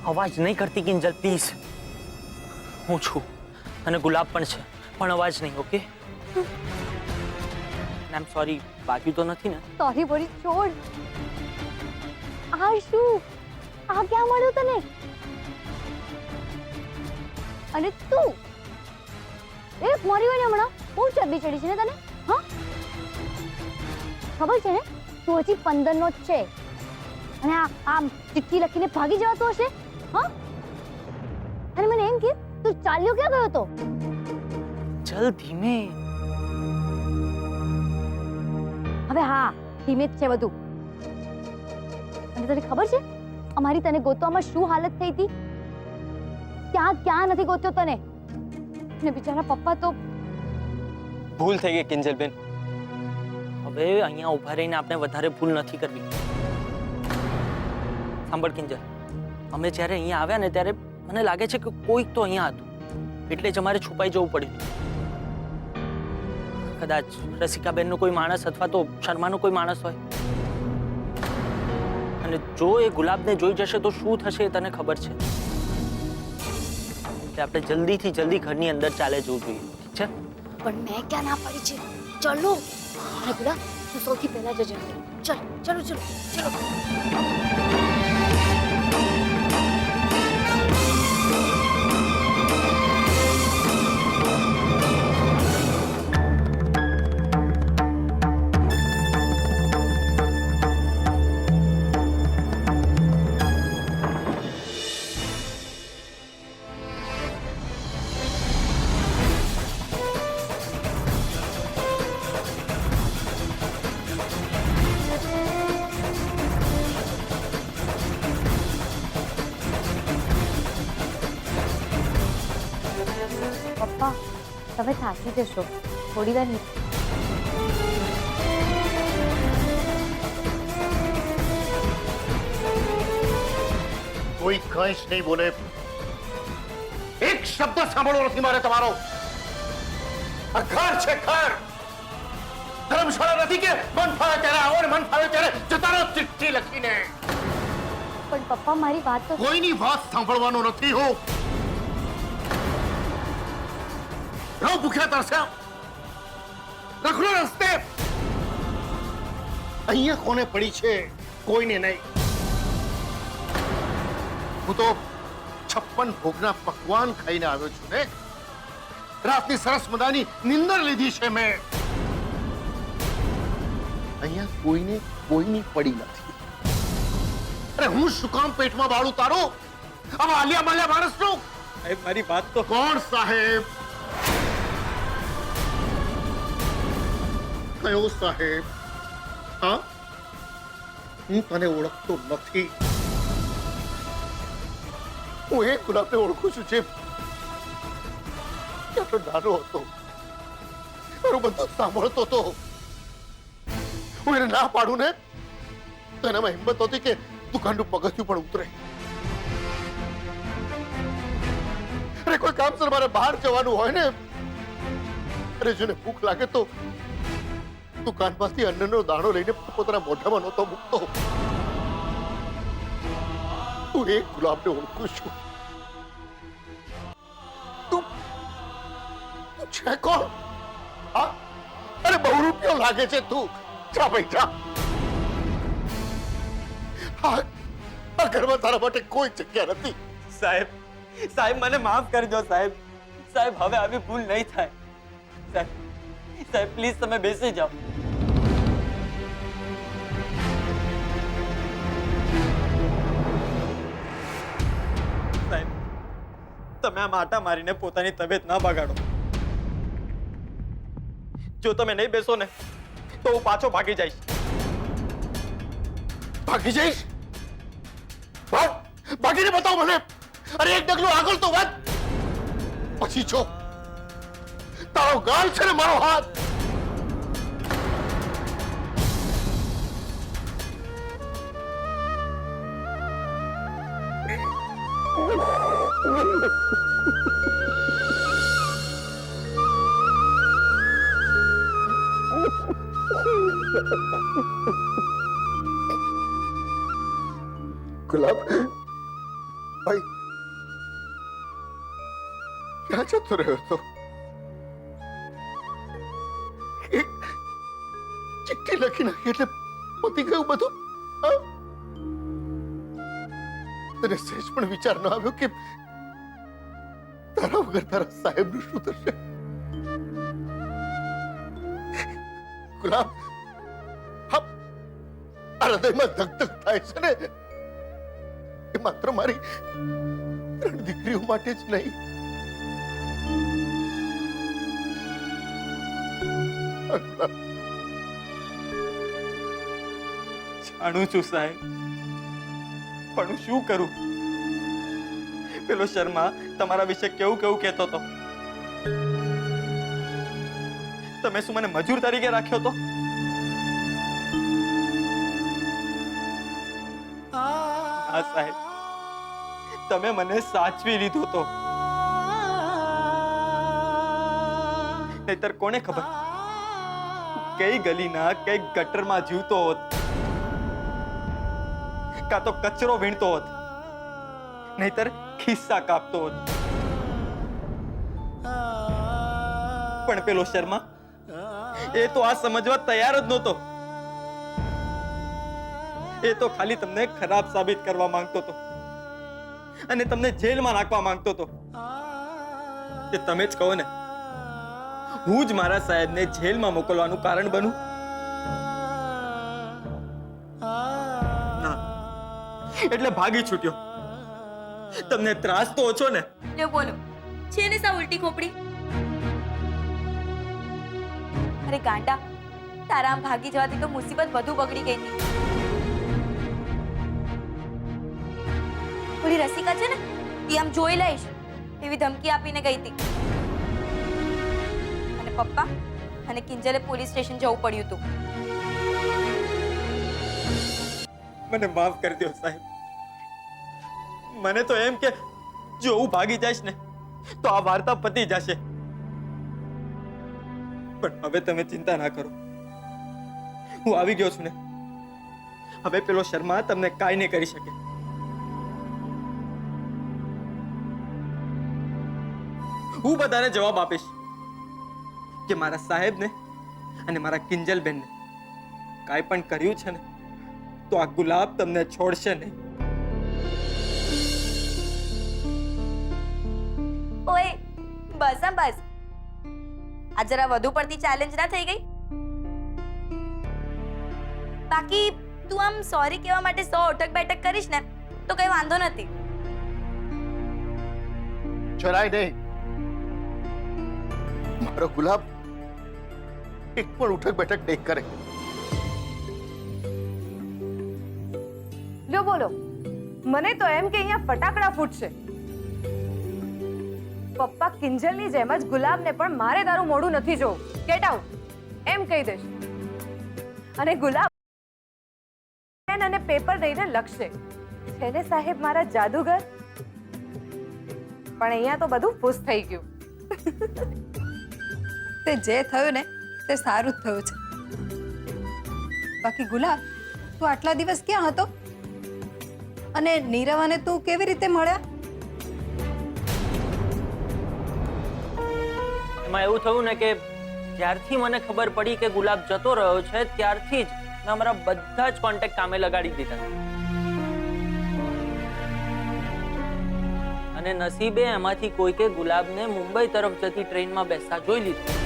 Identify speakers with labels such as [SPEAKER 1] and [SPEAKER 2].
[SPEAKER 1] અવાજ નહીં કરતી કિંજલ, પ્લીઝ. હું છું અને ગુલાબ પણ છે, પણ અવાજ નહીં. ઓકે? I am sorry. બાકી તો નથી ને?
[SPEAKER 2] સોરી બોરી છોડ. આ શું? આ ક્યાં મળ્યું તને? અને તું એ મરી હોય ને હમણાં બહુ ચરબી ચડી છે ને તને? હા, ખબર છે ને તું હજી 15 નો જ છે અને આમ ચિઠ્ઠી લખીને ભાગી જવાતો હશે. હા, અને મને એમ કે તું ચાલ્યો ક્યાં ગયો તો?
[SPEAKER 1] ચલ ધીમે.
[SPEAKER 2] હવે હા, ધીમે જ છે બધું. અને તને ખબર છે અમારી તને ગોતવામાં શું હાલત થઈ હતી? ક્યાં ક્યાં નથી ગોત્યો તને. ને બિચારા પપ્પા તો.
[SPEAKER 3] ભૂલ થઈ ગઈ કિંજલબેન.
[SPEAKER 1] હવે અહીંયા ઉભા રહીને આપણે વધારે ભૂલ નથી કરવી. સાંભળ કિંજલ, અમે જ્યારે અહીંયા આવ્યા ને ત્યારે મને લાગે છે કે કોઈક તો અહીંયા હતું, એટલે જ અમારે છુપાઈ જવું પડ્યું. કદાચ રસિકાબેનનો કોઈ માણસ અથવા તો શર્માનો કોઈ માણસ હોય. અને જો એ ગુલાબને જોઈ જશે તો શું થશે એ તને ખબર છે. એટલે આપણે જલ્દીથી જલ્દી ઘરની અંદર ચાલે જવું જોઈએ. ઠીક છે?
[SPEAKER 2] પણ મેં ક્યાં ના પાડી છે? ચલો. અરે ગુલાબ, તું સૌથી પહેલા જજે. ચલ, ચલો ચલો ચલો. પપ્પા, તમે થાકી જશો. થોડી વાર
[SPEAKER 4] કોઈ કંઈ જ નહીં બોલે. એક શબ્દ સાંભળવો નથી મારે તમારો. આ ઘર છે, ઘર. ધર્મશાળા નથી કે મન ફાવે ત્યારે આવો ને મન ફાવે ત્યારે જતા રહો ચિઠ્ઠી લખીને.
[SPEAKER 2] પણ પપ્પા મારી વાત તો.
[SPEAKER 4] કોઈની વાત સાંભળવાનો નથી હું. રહો ભૂખ્યા તરસ્યા. રખડો રસ્તે. અહીંયા કોને પડી છે? કોઈને નહીં. હું તો 56 ભોગના પકવાન ખાઈને આવ્યો છું ને. રાતની સરસ મજાની નિંદર લીધી છે મેં. અહીંયા કોઈને કોઈની પડી નથી. અરે હું શું કામ પેટમાં બાળું તારું? આવા આલિયા માલિયા માણસ નું.
[SPEAKER 3] સાહેબ મારી વાત તો.
[SPEAKER 4] કોણ સાહેબ? કયો સાહેબ? હા, હું તને ઓળખતો નથી. હું એક ગુલાબને ઓળખું છું જે કેટલો નાનો હતો, મારું બધું સાંભળતો હતો. હું એને ના પાડું ને તો એનામાં હિંમત હતી કે દુકાનનું પગથિયું પણ ઉતરે. અરે કોઈ કામસર મારે બહાર જવાનું હોય ને, અરે જેને ભૂખ લાગે તો દુકાનમાંથી અન્નનો દાણો લઈને પોતાના મોઢામાં નહોતો મૂકતો. તું એક ગુલાબને ઓળખું છું. તું છે કોણ? હા, અરે બહુ રૂપિયો લાગે છે તું. જા ભાઈ જા. આ ઘરમાં તારા માટે કોઈ જગ્યા નથી.
[SPEAKER 3] સાહેબ, સાહેબ મને માફ કરજો સાહેબ. સાહેબ હવે આવી ભૂલ નહીં થાય. સાહેબ, સાહેબ પ્લીઝ તમે બેસી જાઓ. સાહેબ, તમે આમ આટા મારીને પોતાની તબિયત ના બગાડો. જો તમે નહીં બેસો ને તો હું પાછો ભાગી જઈશ.
[SPEAKER 4] ભાગી જઈશ? ભાગીને બતાવ મને. અરે એક ડગલું આગળ તો વધ. પછી જો તારો ગાલ છે ને મારો હાથ. ગુલાબ, ભાઈ ક્યાં જતો રહ્યો હતો? એક ચિઠ્ઠી લખી નાખી એટલે પતી ગયું બધું? હા? તને સહેજ પણ વિચાર ન આવ્યો કે તારા વગર તારા સાહેબનું શું થશે? ગુલાબ, હા, આ હૃદયમાં ધક થાય છે ને, એ માત્ર મારી 3 દીકરીઓ માટે જ નહીં.
[SPEAKER 3] જાણું છું સાહેબ, પણ હું શું કરું? પેલો શર્મા તમારા વિશે કેવું કેવું કહેતો હતો. તમે શું મને મજૂર તરીકે રાખ્યો તો? હા સાહેબ, તમે મને સાચવી લીધો તો. નહીતર કોને ખબર કઈ ગલીના કઈ ગટરમાં જીવતો હોત, કાં તો કચરો વીણતો હોત, નહીતર ખિસ્સા કાપતો હોત. પણ પેલો શર્મા એ તો આ સમજવા તૈયાર જ નહોતો. એ તો ખાલી તમને ખરાબ સાબિત કરવા માંગતો હતો અને તમને જેલમાં નાખવા માંગતો હતો. એ તમે જ કહો ને, હું જ મારા સાહેબને જેલમાં મોકલવાનું કારણ બનું? ના, એટલે ભાગી છૂટ્યો. તમને ત્રાસ તો ઓછો ને?
[SPEAKER 5] લ્યો બોલો, છે ને સા ઉલટી ખોપડી? અરે ગાંડા, તારા આમ ભાગી જવાથી તો મુસીબત વધુ બગડી ગઈ હતી. થોડી રસિકા છે ને, એ આમ જોઈ લઈશ એવી ધમકી આપીને ગઈ હતી. અને પપ્પા અને કિંજલે પોલીસ સ્ટેશન જવું પડ્યું હતું.
[SPEAKER 3] મને માફ કરી દો સાહેબ. મને તો એમ કે જો હું ભાગી જઈશ ને તો આ વાર્તા પતી જશે. પણ હવે તમે ચિંતા ના કરો, હું આવી ગયો છું ને. હવે પેલો શર્મા તમને કાંઈ નહીં કરી શકે. હું બધાને જવાબ આપીશ કે મારા સાહેબને અને મારા કિંજલબેનને કાંઈ પણ કર્યું છે ને તો આ ગુલાબ તમને છોડશે નહીં.
[SPEAKER 5] ઓય બસ હા બસ, આ જરા વધુ પડતી ચેલેન્જ ના થઈ ગઈ? બાકી તું આમ સોરી કહેવા માટે 100 અટક બેઠક કરીશ ને તો કઈ વાંધો નથી.
[SPEAKER 4] જરાય નહીં. મારો ગુલાબ એક પણ ઉઠક બેઠક નહીં કરે.
[SPEAKER 6] લ્યો બોલો, મને તો એમ કે અહીંયા ફટાકડા ફૂટશે. પપ્પા કિંજલની જેમ જ ગુલાબને પણ મારે તારું મોઢું નથી જોવું. ગેટ આઉટ એમ કહી દેશ. અને ગુલાબ પેન અને પેપર લઈને લખશે. છે ને સાહેબ મારા જાદુગર? પણ અહીંયા તો બધું ફૂસ થઈ ગયું.
[SPEAKER 7] તે જે થયું ને તે સારું જ થયું છે. બાકી ગુલાબ, તું આટલા દિવસ ક્યાં હતો? અને નીરવ અને તું કેવી રીતે મળ્યા?
[SPEAKER 1] એમાં એવું થયું ને કે જ્યારથી મને ખબર પડી કે ગુલાબ જતો રહ્યો છે ત્યારથી જ મેં અમારા બધા જ કોન્ટેક્ટ કામે લગાડી દીધા. અને નસીબે એમાંથી કોઈકે ગુલાબને મુંબઈ તરફ જતી ટ્રેનમાં બેસતા જોઈ લીધું.